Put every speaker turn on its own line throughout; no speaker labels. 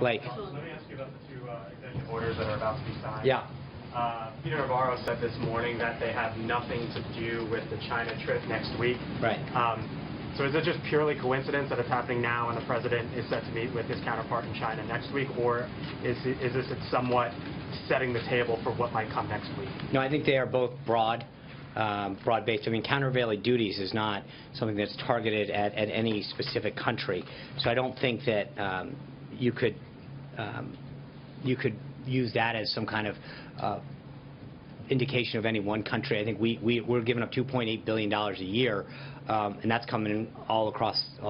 Blake.
Let me ask you about the two executive orders that are about to be signed.
Yeah.
Peter Navarro said this morning that they have nothing to do with the China trip next week.
Right.
So is it just purely coincidence that it's happening now and the president is set to meet with his counterpart in China next week, or is this somewhat setting the table for what might come next week?
No, I think they are both broad-based. I mean, countervailing duties is not something that's targeted at any specific country. So I don't think that you could use that as some kind of indication of any one country. I think we're giving up $2.8 billion a year, and that's coming in all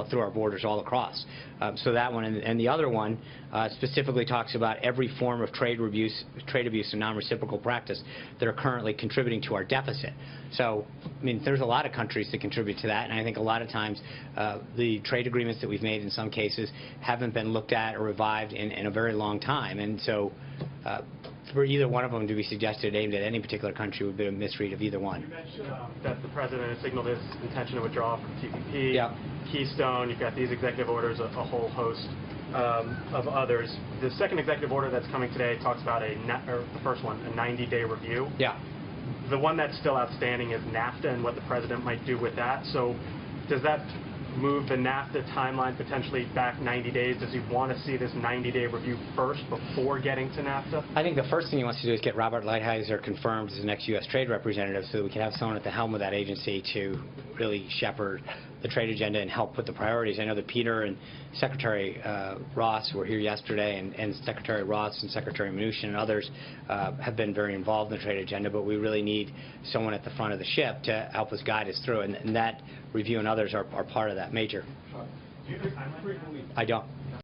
through our borders all across. So that one, and the other one specifically talks about every form of trade abuse and non-reciprocal practice that are currently contributing to our deficit. So, I mean, there's a lot of countries that contribute to that, and I think a lot of times the trade agreements that we've made in some cases haven't been looked at or revived in a very long time, and so for either one of them to be suggested aimed at any particular country would be a misread of either one.
You mentioned that the president has signaled his intention to withdraw from TPP,
yeah.
Keystone. You've got these executive orders, a whole host of others. The second executive order that's coming today talks about the first one, a 90-day review.
Yeah.
The one that's still outstanding is NAFTA and what the president might do with that. So does that move the NAFTA timeline potentially back 90 days? Does he want to see this 90-day review first before getting to NAFTA?
I think the first thing he wants to do is get Robert Lighthizer confirmed as the next U.S. trade representative so that we can have someone at the helm of that agency to really shepherd the trade agenda and help put the priorities. I know that Peter and Secretary Ross were here yesterday, and Secretary Ross and Secretary Mnuchin and others have been very involved in the trade agenda, but we really need someone at the front of the ship to help us guide us through, and that review and others are part of that major.
Do you have a timeline?
I don't.